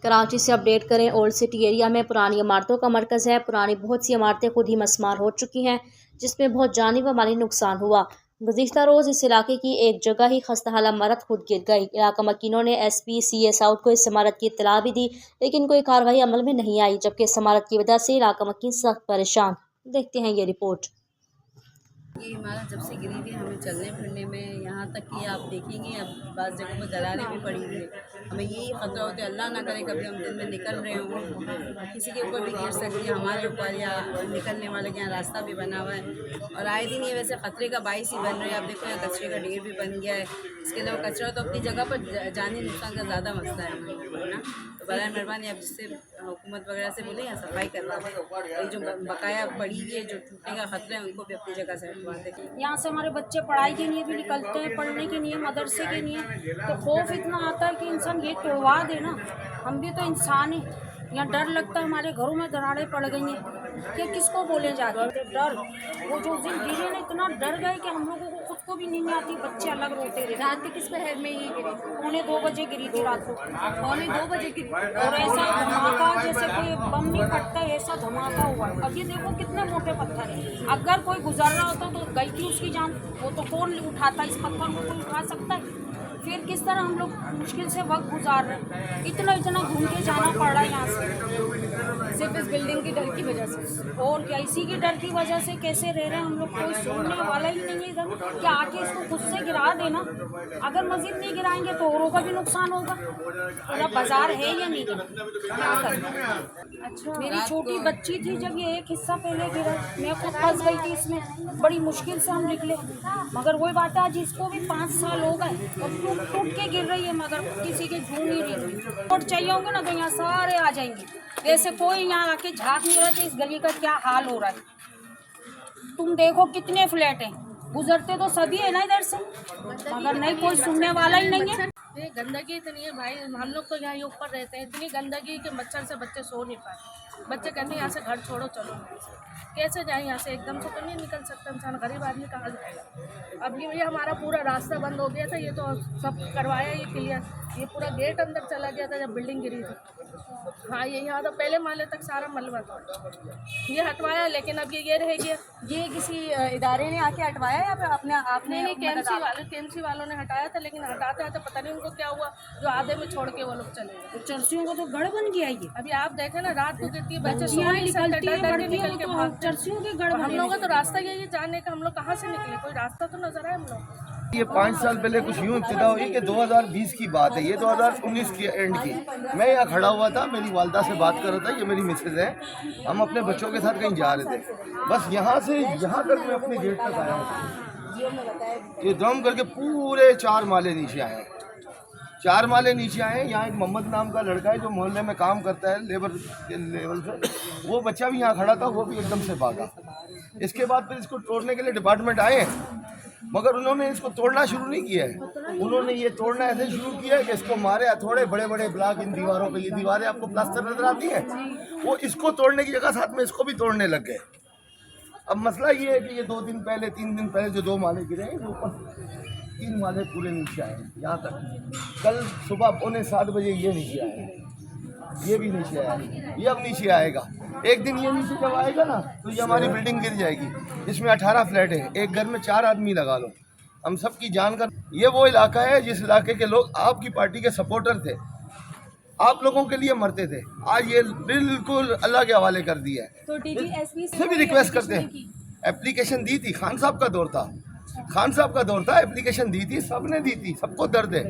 कराची से अपडेट करें। Old city area में पुरानी इमारतों का मरकज़ है। पुरानी बहुत सी इमारतें खुद ही मस्मार हो चुकी हैं, जिसमें बहुत जानी व माली नुकसान हुआ। गुज़िश्ता रोज़ इस इलाके की एक जगह ही खस्ताहाल इमारत खुद गिर गई। इलाका मकीनों ने SP CA साउथ को इस इमारत की इत्तला भी दी, लेकिन कोई कार्रवाई अमल में नहीं आई, जबकि इस इमारत की वजह से इलाका मकीन सख्त परेशान। देखते हैं ये रिपोर्ट। ये इमारत जब से गिरी थी हमें चलने फिरने में, यहाँ तक कि आप देखेंगे अब बाज़ जगहों पर दरारें भी पड़ी हुई है। हमें यही ख़तरा होता है, अल्लाह ना करे कभी हम दिन में निकल रहे हों, किसी के ऊपर भी गिर सकती है, हमारे ऊपर या निकलने वाले के यहाँ रास्ता भी बना हुआ है। और आए दिन ये वैसे ख़तरे का बाइस ही बन रहे हैं। आप देखो यहाँ कचरे का ढेर भी बन गया है। इसके अलावा कचरा तो अपनी जगह पर जानी नुकसान का ज़्यादा मसला है हम लोगों को, है ना। तो बराए मेहरबानी आप जिससे हुकूमत वगैरह से बोले यहाँ सफाई करवा दें, और जो बकाया पड़ी हुई है, जो टूटने का खतरा है, उनको भी अपनी जगह से हटवा दें। यहाँ से हमारे बच्चे पढ़ाई के लिए भी निकलते हैं, पढ़ने के लिए, मदरसे के लिए, तो खौफ इतना आता है कि इंसान ये तोड़वा दे ना। हम भी तो इंसान हैं, यहाँ डर लगता है। हमारे घरों में दरारें पड़ गई हैं कि किसको बोले जाते डर। वो जो दिन गिरे ना, इतना डर गए कि हम लोगों को खुद को भी नींद आती, बच्चे अलग रोते रहे। रात के किस पहर में ये गिरी? 2:45 बजे गिरी थी रात को। 2:45 बजे गिरी। और ऐसा धमाका जैसे कोई बम नहीं फटता, ऐसा धमाका हुआ। अब ये देखो कितने मोटे पत्थर हैं। अगर कोई गुजर रहा होता तो गई थी उसकी जान, वो तो कौन उठाता? इस पत्थर को कोई उठा सकता है? फिर किस तरह हम लोग मुश्किल से वक्त गुजार रहे हैं। इतना घूम के जाना पड़ रहा है यहाँ से, सिर्फ इस बिल्डिंग की डर की वजह से। और क्या इसी की डर की वजह से कैसे रह रहे हैं हम लोग? कोई सुनने वाला ही नहीं है इधर कि आके इसको खुद से गिरा देना। अगर मस्जिद नहीं गिराएंगे तो औरों का भी नुकसान होगा। पूरा बाजार है या नहीं, क्या करना। अच्छा, मेरी छोटी बच्ची थी जब ये एक हिस्सा पहले गिरा, मैं खुद फंस गई थी इसमें। बड़ी मुश्किल से हम निकले, मगर वही बात है, आज इसको भी 5 साल हो गए और टूट के गिर रही है, मगर किसी के झूम ही रही। वोट चाहिए होंगे ना तो यहाँ सारे आ जाएंगे। वैसे कोई यहाँ आके झाँक नहीं रहा कि इस गली का क्या हाल हो रहा है। तुम देखो कितने फ्लैट हैं, गुजरते तो सभी है ना इधर से, मगर नहीं, कोई सुनने वाला ही नहीं है। ये गंदगी इतनी है भाई, हम लोग तो यहाँ ऊपर रहते हैं, इतनी गंदगी कि मच्छर से बच्चे सो नहीं पाए। बच्चे कहते हैं यहाँ से घर छोड़ो, चलो कैसे जाए यहाँ से? एकदम से तो नहीं निकल सकता इंसान, गरीब आदमी कहाँ जाएगा। अब ये हमारा पूरा रास्ता बंद हो गया था, ये तो सब करवाया ये क्लियर। ये पूरा गेट अंदर चला गया था जब बिल्डिंग गिरी थी। हाँ, ये यहाँ तो पहले माले तक सारा मलबा था, ये हटवाया, लेकिन अब ये रह गया। ये किसी इदारे ने आके हटवाया या फिर अपने आपने? नहीं, KMC वालों ने हटाया था, लेकिन हटाते हटाते पता नहीं उनको क्या हुआ, जो आधे में छोड़ के वो लोग चले गए। तो चर्सियों को तो गढ़ बन गया ये। अभी आप देखें ना, रात को गिरती है, बच्चे सो नहीं सकते, निकलती है, डर के निकल के भागते हैं। चर्सियों के गढ़। हम लोग का तो रास्ता यही है जाने का, हम लोग कहाँ से निकले? कोई रास्ता तो नजर आए हम लोग। ये 5 साल पहले कुछ यूँ इब्तिदा हुई कि 2020 की बात है, ये 2019 की एंड की। मैं यहाँ खड़ा हुआ था, मेरी वालदा से बात कर रहा था, ये मेरी मिसेज है, हम अपने बच्चों के साथ कहीं जा रहे थे। बस यहाँ से यहाँ तक मैं अपने गेट तक आया हूँ, ये दम करके पूरे 4 माले नीचे आए हैं। 4 माले नीचे आए। यहाँ एक मोहम्मद नाम का लड़का है जो मोहल्ले में काम करता है लेबर के लेवल से, वो बच्चा भी यहाँ खड़ा था, वो भी एकदम से भागा। इसके बाद फिर इसको तोड़ने के लिए डिपार्टमेंट आए, मगर उन्होंने इसको तोड़ना शुरू नहीं किया है। उन्होंने ये तोड़ना ऐसे शुरू किया है कि इसको मारे थोड़े बड़े बड़े ब्लॉक इन दीवारों पे, ये दीवारें आपको प्लास्टर नजर आती हैं, वो इसको तोड़ने की जगह साथ में इसको भी तोड़ने लग गए। अब मसला ये है कि ये 2 दिन पहले 3 दिन पहले जो 2 माले गिरे हैं, वो 3 माले पूरे नीचे आए यहाँ तक। कल सुबह 6:45 बजे ये नीचे आए, ये भी नीचे आया, ये अब नीचे आएगा। एक दिन ये नीचे जब आएगा ना तो ये हमारी बिल्डिंग गिर जाएगी। इसमें 18 फ्लैट है, एक घर में 4 आदमी लगा लो, हम सब की जान का। ये वो इलाका है जिस इलाके के लोग आपकी पार्टी के सपोर्टर थे, आप लोगों के लिए मरते थे, आज ये बिल्कुल अल्लाह के हवाले कर दिया है। तो DGSP से भी रिक्वेस्ट करते हैं, एप्लीकेशन दी थी, खान साहब का दौर था, खान साहब का दौर था, एप्लीकेशन दी थी, सबने दी थी, सबको दर्द है।